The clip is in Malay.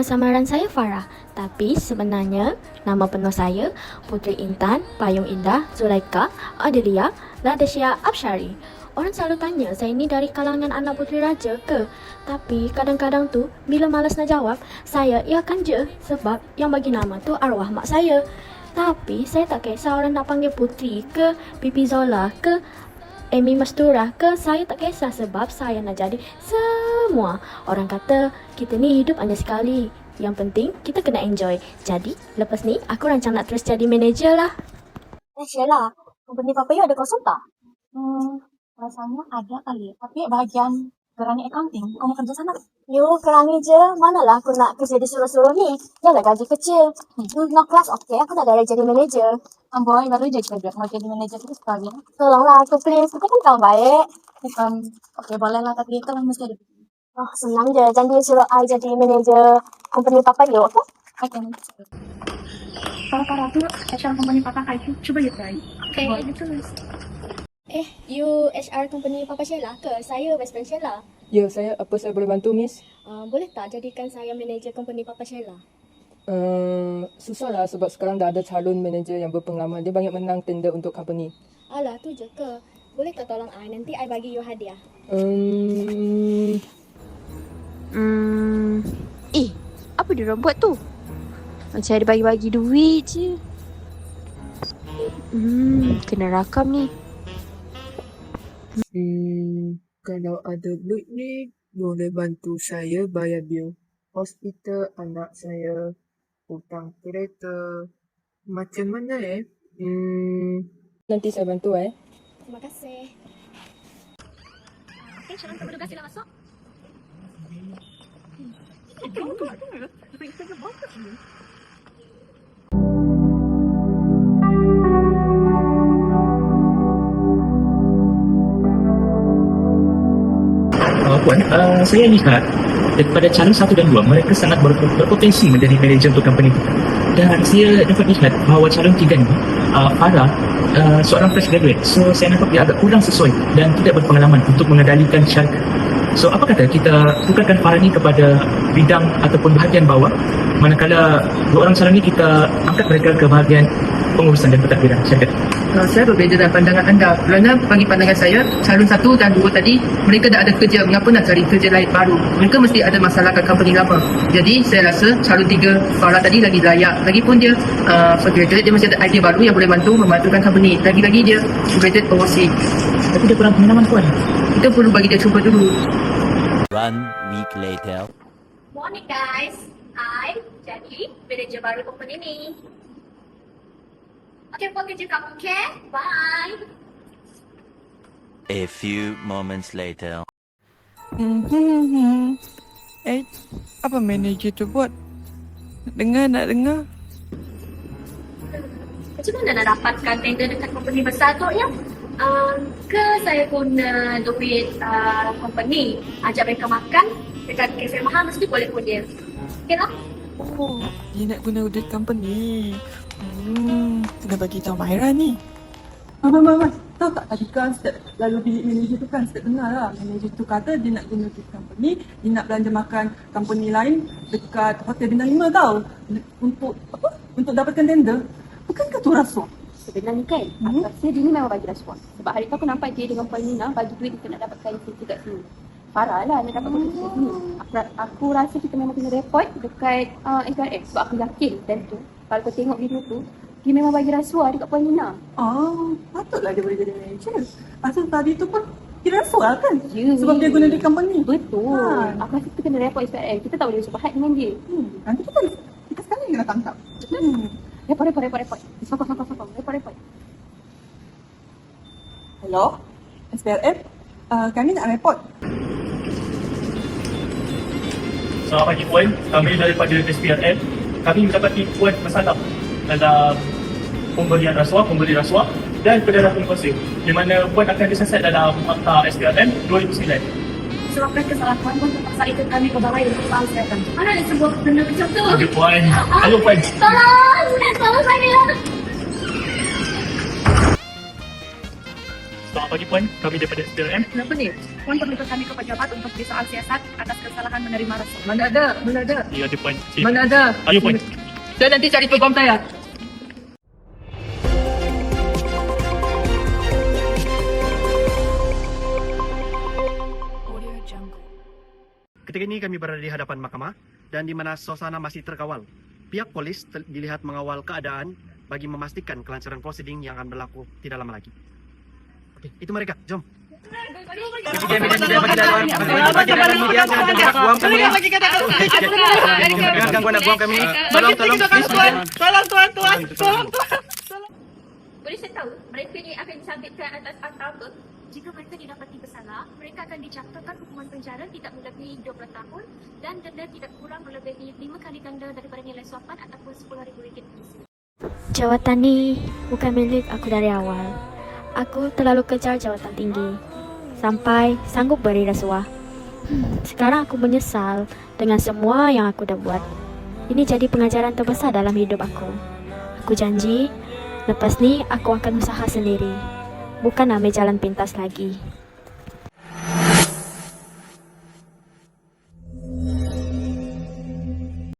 Nama samaran saya Farah, tapi sebenarnya nama penuh saya Putri Intan Payung Indah Zulaika Adelia Ladesya Absyari. Orang selalu tanya saya ni dari kalangan anak puteri raja ke? Tapi kadang-kadang tu bila malas nak jawab, saya iakan je sebab yang bagi nama tu arwah mak saya. Tapi saya tak kisah orang nak panggil Putri ke, Pipi Zola ke, Amy Mastura ke, saya tak kisah sebab saya nak jadi semua. Orang kata kita ni hidup hanya sekali. Yang penting kita kena enjoy. Jadi lepas ni aku rancang nak terus jadi manager lah. Sheila, company Papa You ada kosong tak? Rasanya ada kali. Tapi bahagian gerangi accounting, kamu kerja sana? You kerangi je. Manalah aku nak kerja disuruh-suruh ni. Janganlah gaji kecil. You nak kelas okey, aku nak direct jadi manager. Boy, baru je kerja. Mau jadi manager tu sekali. Tolonglah aku please. Kita kan kawan baik. Okey, boleh lah. Tapi itu mesti ada. Oh, senang je. Jangan dia suruh I jadi manager company Papa You, okey? Okay. Para tu HR company Papa Kaifu, cuba you try. Okay, betul. You HR company Papa Sheila ke? Saya best friend Sheila. Ya, apa saya boleh bantu, Miss? Boleh tak jadikan saya manager company Papa Sheila? Susahlah sebab sekarang dah ada calon manager yang berpengalaman. Dia banyak menang tender untuk company. Alah, tu je ke? Boleh tak tolong I? Nanti I bagi you hadiah. Apa dia orang buat tu? Macam ada bagi-bagi duit je. Kena rakam ni. Kalau ada duit ni, boleh bantu saya bayar bil hospital anak saya, hutang kereta. Macam mana nanti saya bantu Terima kasih. Okay, Sharon, petugas sila masuk. Puan, saya lihat daripada calon 1 dan 2, mereka sangat berpotensi menjadi manager untuk company kita. Dan saya dapat lihat bahawa calon 3 ni, Farah, seorang fresh graduate. So, saya nampak dia agak kurang sesuai dan tidak berpengalaman untuk mengendalikan syarikat. So, apa kata kita tukarkan Farah ni kepada bidang ataupun bahagian bawah, manakala 2 orang calon ni kita angkat mereka ke bahagian pengurusan dan pentadbiran syarikat. Saya berbeza dengan pandangan anda kerana bagi pandangan saya, calon 1 dan 2 tadi mereka dah ada kerja, mengapa nak cari kerja lain baru? Mereka mesti ada masalah kat company lama. Jadi saya rasa calon 3 Farah tadi lagi layak. Lagipun dia graduate, dia mesti ada idea baru yang boleh membantukan company. Lagi-lagi dia graduate overseas. Tapi dia kurang pengalaman, Puan. Kita perlu bagi dia cuba dulu. 1 week later. Morning guys. I jadi manager baru company ni. Okay, buat kerja kamu, okay? Bye. A few moments later. Apa manager tu buat? Nak dengar? Macam mana nak dapatkan tender dekat company besar tu ya? Ke saya guna duit company, ajak mereka makan dekat kafe mahal, mesti boleh pun dia. Okay lah? Oh, dia nak guna duit company. Kena bagi tahu Mahira ni. Mas, tahu tak tadi kan lalu bilik manager tu kan saya dengar lah. Manager tu kata dia nak guna duit company, dia nak belanja makan company lain dekat Hotel Bintang 5 tau. Untuk apa? Untuk dapatkan tender. Bukankah tu rasuah? Sebenarnya kan, aku rasa dia ni memang bagi rasuah. Sebab hari tu aku nampak dia dengan Puan Nina bagi duit kita nak dapatkan kerja kat sini. Farah lah nak dapat kerja kat sini. Aku rasa kita memang kena report dekat SRF. Sebab aku yakin time tu, kalau kau tengok video tu, dia memang bagi rasuah dekat Puan Nina. Patutlah dia boleh jadi manager. Pasal tadi tu pun dia rasuah kan? Ya. Sebab dia guna duit company. Betul. Aku rasa kita kena report SRF. Kita tak boleh bersupahat dengan dia. Nanti kita sekali kena tangkap. Report. Sokong. Report. Hello? SPRF? Kami nak report. Selamat pagi, Puan. Kami daripada SPRM. Kami mendapati Puan masalah dalam pemberi rasuah dan pendarah kuasa, di mana Puan akan disesat dalam Akta SPRM 2009. Sebabkan kesalahan Puan terpaksa ikut kami ke balai untuk kesihatan. Mana ada sebuah benda macam tu? Aduh, Puan. Halo, Puan. Tolong saya. So, Selamat pagi Puan, kami daripada SPLM. Kenapa ni? Puan perlukan kami ke pejabat untuk disoal siasat atas kesalahan menerima rasuah. Mana ada. Ya ada Puan. Mana ada. Ayo Puan. Saya nanti cari peguam saya. Ketika ini kami berada di hadapan mahkamah dan di mana suasana masih terkawal. Pihak polis dilihat mengawal keadaan bagi memastikan kelancaran prosiding yang akan berlaku tidak lama lagi. Oke, itu mereka. Jom. Boleh saya tahu mereka ni akan disabitkan atas akta apa? Jika mereka didapati bersalah, mereka akan dijatuhkan hukuman penjara tidak melebihi 20 tahun dan denda tidak kurang melebihi 5 kali ganda daripada nilai suapan ataupun RM10,000. Jawatan ni bukan milik aku dari awal. Aku terlalu kejar jawatan tinggi sampai sanggup beri rasuah. Sekarang aku menyesal dengan semua yang aku dah buat. Ini jadi pengajaran terbesar dalam hidup aku. Aku janji, lepas ni aku akan usaha sendiri. Bukan ambil jalan pintas lagi.